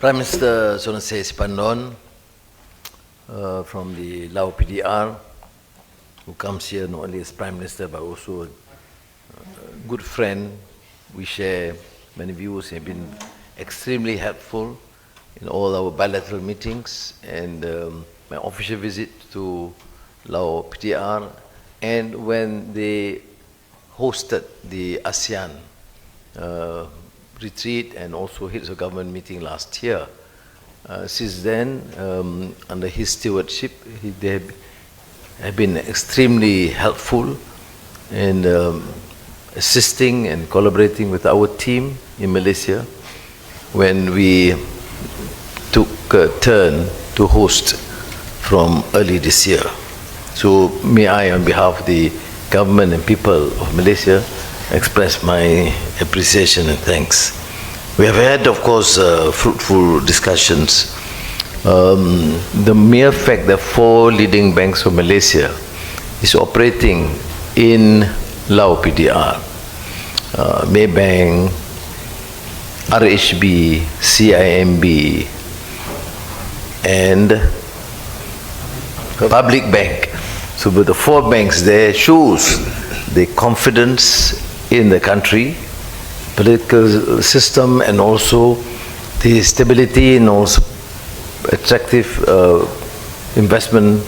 Prime Minister Sonexay Siphandone from the Laos PDR, who comes here not only as Prime Minister but also a good friend. We share many views. He has been extremely helpful in all our bilateral meetings and my official visit to Laos PDR, and when they hosted the ASEAN retreat and also heads of government meeting last year. Since then, under his stewardship, they have been extremely helpful in assisting and collaborating with our team in Malaysia when we took a turn to host from early this year. So may I, on behalf of the government and people of Malaysia, express my appreciation and thanks. We have had, of course, fruitful discussions. The mere fact that 4 leading banks of Malaysia is operating in Laos PDR, Maybank, RHB, CIMB, and Public Bank. So with the 4 banks there shows the confidence in the country, political system, and also the stability and also attractive investment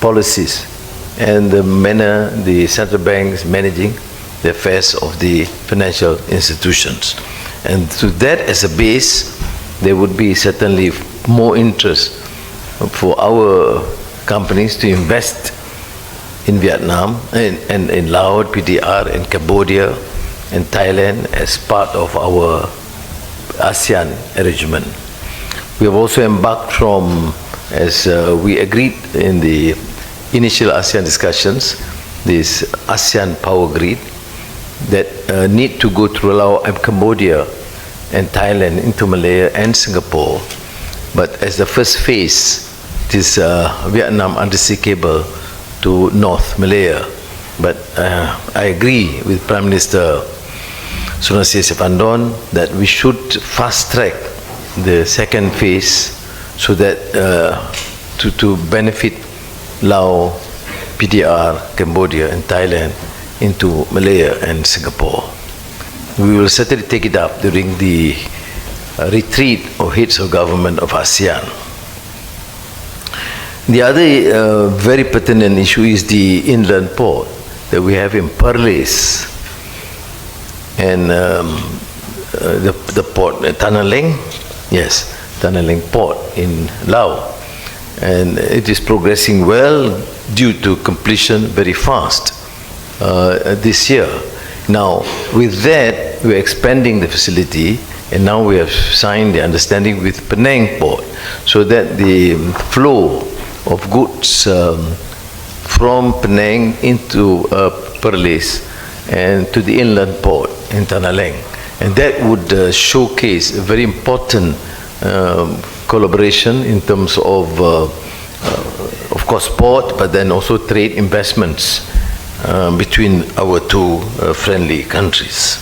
policies and the manner the central bank is managing the affairs of the financial institutions. And to that as a base, there would be certainly more interest for our companies to invest in Vietnam and in Laos, PDR, in Cambodia, and Thailand as part of our ASEAN arrangement. We have also embarked from, as we agreed in the initial ASEAN discussions, this ASEAN power grid that need to go through Laos and Cambodia and Thailand into Malaya and Singapore. But as the first phase, this Vietnam undersea cable to North Malaya. But I agree with Prime Minister Sonexay Siphandone that we should fast track the second phase so that to benefit Laos, PDR, Cambodia and Thailand into Malaya and Singapore. We will certainly take it up during the retreat of heads of government of ASEAN. The other very pertinent issue is the inland port that we have in Perlis and the port, Tanah Leng, yes, Tanah Leng port in Laos. And it is progressing well due to completion very fast this year. Now, with that, we're expanding the facility, and now we have signed the understanding with Penang port so that the flow of goods from Penang into Perlis and to the inland port in Tanah Leng. And that would showcase a very important collaboration in terms of course, port, but then also trade investments between our two friendly countries.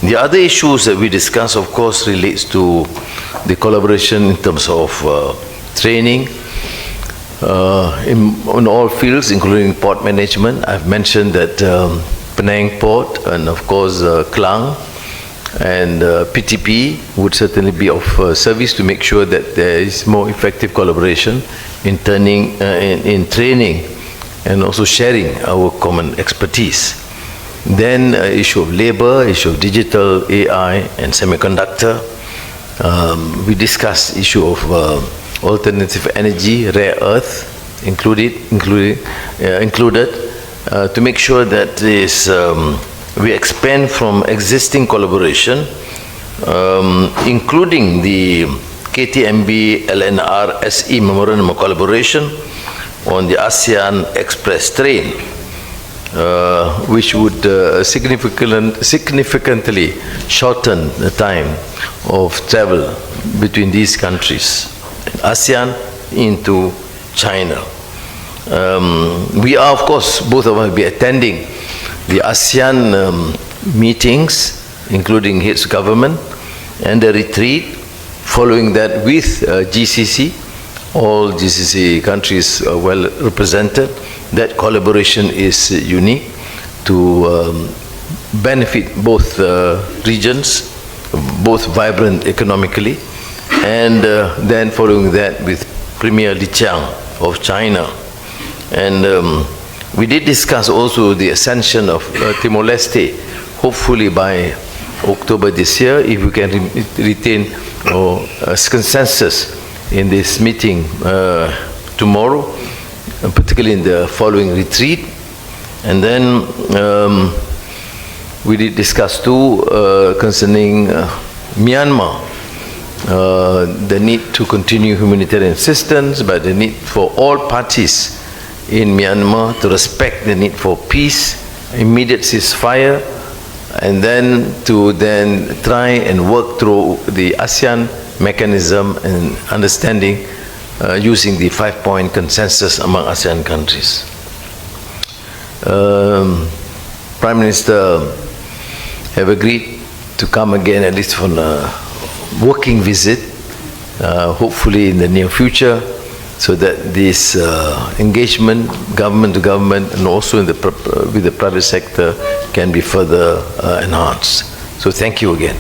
The other issues that we discuss, of course, relates to the collaboration in terms of training in all fields, including port management. I've mentioned that Penang Port and, of course, Klang and PTP would certainly be of service to make sure that there is more effective collaboration in training and also sharing our common expertise. Then issue of labor, issue of digital, AI and semiconductor. We discussed issue of alternative energy, rare earth included to make sure that this, we expand from existing collaboration, including the KTMB LNR SE Memorandum of Collaboration on the ASEAN Express train, which would significantly shorten the time of travel between these countries, ASEAN into China. We are, of course, both of us will be attending the ASEAN meetings, including heads of government, and the retreat following that with GCC, all GCC countries are well represented. That collaboration is unique to benefit both regions, both vibrant economically, and then following that with Premier Li Qiang of China. And we did discuss also the ascension of Timor-Leste, hopefully by October this year, if we can retain a consensus in this meeting tomorrow, particularly in the following retreat. And then we did discuss too concerning Myanmar, the need to continue humanitarian assistance, but the need for all parties in Myanmar to respect the need for peace, immediate ceasefire, and then to try and work through the ASEAN mechanism and understanding using the 5-point consensus among ASEAN countries. Prime Minister have agreed to come again at least for a working visit, hopefully in the near future, so that this engagement, government to government, and also in with the private sector can be further enhanced. So thank you again.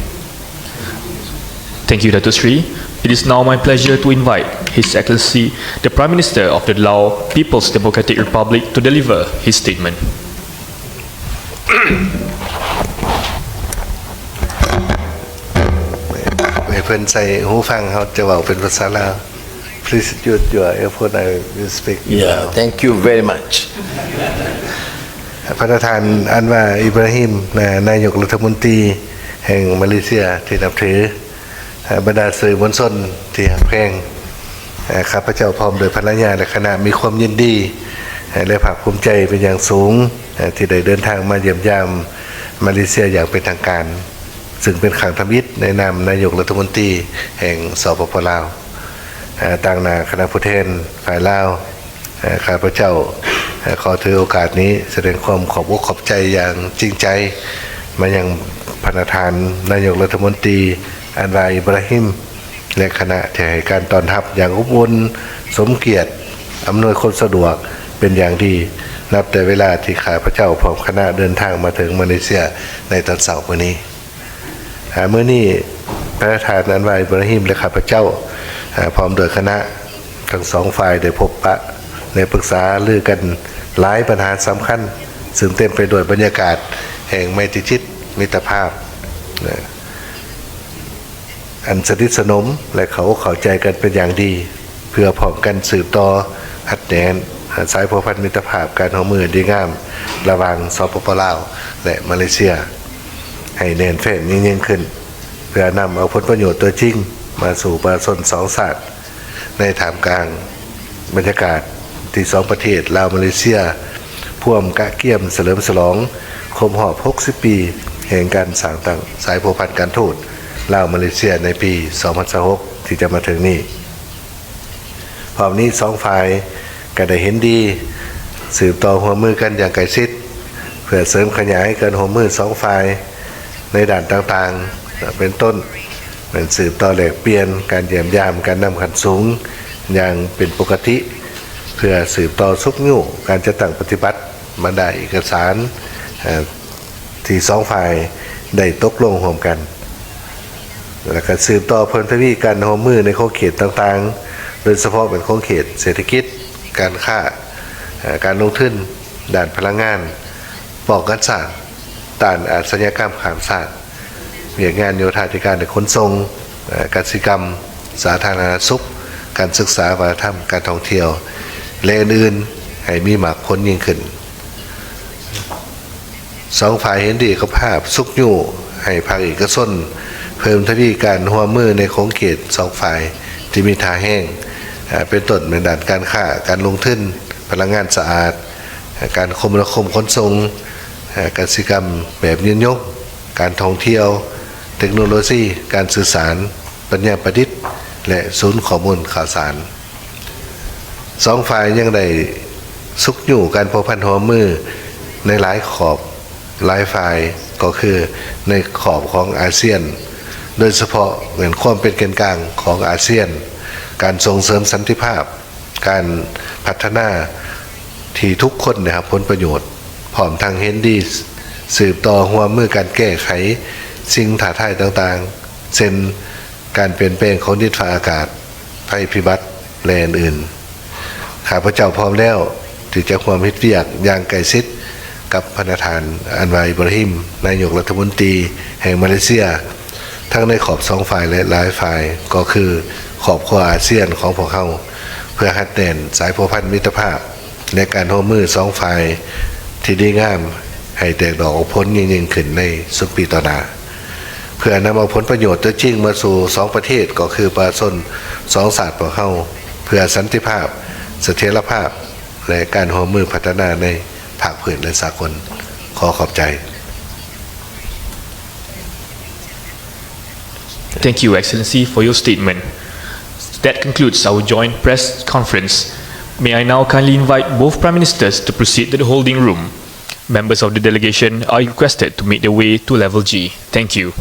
Thank you, Dato Sri. It is now my pleasure to invite His Excellency, the Prime Minister of the Laos People's Democratic Republic, to deliver his statement. เพิ่นใส่หูฟังเขาจะเว้าเป็นภาษาลาว Please use your earphone. I will speak. Yeah, thank you very much. ประธานอันว่าอิบราฮิมนายกรัฐมนตรีแห่งมาเลเซียที่นับถือบรรดาสื่อมวลชนที่หักแพงข้าพเจ้าพร้อมโดยภรรยาและคณะมีความยินดีและภาคภูมิใจเป็นอย่างสูงที่ได้เดินทางมาเยี่ยมยามมาเลเซียอย่างเป็นทางการซึ่งเป็นครั้งทำอิฐในนามนายกรัฐมนตรีแห่งสปป.ลาวต่างหน้าคณะผู้แทนฝ่ายลาวข้าพเจ้าขอถือโอกาสนี้แสดงความขอบอกขอบใจอย่างจริงใจมายังประธานนายกรัฐมนตรีอันวาอิบราฮิมและคณะที่ให้การต้อนรับอย่างอบอุ่นสมเกียรติอำนวยความสะดวกเป็นอย่างดีนับแต่เวลาที่ข้าพเจ้าพร้อมคณะเดินทางมาถึงมาเลเซียในตอนเสาร์วันนี้เมื่อนี้ประธานอันวาอิบราฮิมและข้าพเจ้าพร้อมโดยคณะทั้งสองฝ่ายได้พบปะในปรึกษาลือกันหลายปัญหาสำคัญซึ่งเต็มไปด้วยบรรยากาศแห่งไมตรีจิตมิตรภาพอันสนิทสนมและเขาเข้าใจกันเป็นอย่างดีเพื่อพร้อมกันสืบต่ออัดแน่นสายพันธมิตรภาพการร่วมมือดีงามระหว่างสปป.ลาวและมาเลเซียให้แน่นแฟ้นยิ่งขึ้นเพื่อนำเอาผลประโยชน์ตัวจริงมาสู่ประชาชนสองชาติในท่ามกลางบรรยากาศที่สองประเทศลาวมาเลเซียพ่วมกะเกี่ยมเฉลิมฉลองครบรอบ60 ปีแห่งการสร้างตั้งสายพันธการทูตลาวมาเลเซียในปี2026ที่จะมาถึงนี้พร้อมนี้สองฝ่ายก็ได้เห็นดีสืบต่อหัวมือกันอย่างใกล้ชิดเพื่อเสริมขยายการหัวมือสองฝ่ายในด่านต่างๆเป็นต้นเป็นสืบต่อแลกเปลี่ยนการเยี่ยมยามการนำขันสูงอย่างเป็นปกติเพื่อสืบต่อสุกยุ่การจะตั้งปฏิบัติบรรดาเอกสารที่สองฝ่ายได้ตกลงร่วมกันและการสืบต่อพันธมิตรการหัวมือในข้อเขตต่างๆโดยเฉพาะเป็นข้อเขตเศรษฐกิจการค้าการลงทุนด้านพลังงานป้องกันศาสตร์ต้านอาชญากรรมข้ามชาติเวียกงานโยธาธิการและขนส่งกสิกรรมสาธารณสุขการศึกษาวัฒนธรรมการท่องเที่ยวและอื่นๆให้มีมากพ้นยิ่งขึ้นสองฝ่ายเห็นดีกับภาพสุกยู่ให้ภาคเอกชนเพิ่มทวีการหัวมือในโค้งเขตสองฝ่ายที่มีท่าแห้งเป็นต้นในด้านการค้าการลงทุนพลังงานสะอาดการคมนาคมขนส่งกสิกรรมแบบยืนยกการท่องเที่ยวเทคโนโลยีการสื่อสารปัญญาประดิษฐ์และศูนย์ข้อมูลข่าวสารสองฝ่ายยังได้สุกอยู่การพัวพันหัวมือในหลายขอบหลายฝ่ายก็คือในขอบของอาเซียน โดยเฉพาะเหมือนความเป็นแกนกลางของอาเซียน การส่งเสริมสันติภาพ การพัฒนาที่ทุกคนนะครับผลประโยชน์พร้อมทางเห็นดีสืบต่อหัวมือการแก้ไขสิ่งท้าทายต่างๆเช่นการเปลี่ยนแปลงของดินฟ้าอากาศภัยพิบัติและอื่นๆข้าพเจ้าพร้อมแล้วที่จะความเฮ็ดเวียกอย่างใกล้ชิดกับพระประธานอันวาอิบราฮิมนายกรัฐมนตรีแห่งมาเลเซียทั้งในขอบสองฝ่ายและหลายฝ่ายก็คือขอบครัวอาเซียนของพวกเขาเพื่อหัดแน่นสายพัวพันมิตรภาพในการร่วมมือสองฝ่ายที่ดีงามให้แตกดอกออกผลยิ่งขึ้นในสุดปีต่อหน้าเพื่อนำเอาผลประโยชน์ตัวจริงมาสู่สองประเทศก็คือประชาชนสองศาสตร์ของเขาเพื่อสันติภาพเสถียรภาพและการร่วมมือพัฒนาในภาคพื้นและสากลขอขอบใจ Thank you, Excellency, for your statement. That concludes our joint press conference. May I now kindly invite both Prime Ministers to proceed to the holding room. Members of the delegation are requested to make their way to level G. Thank you.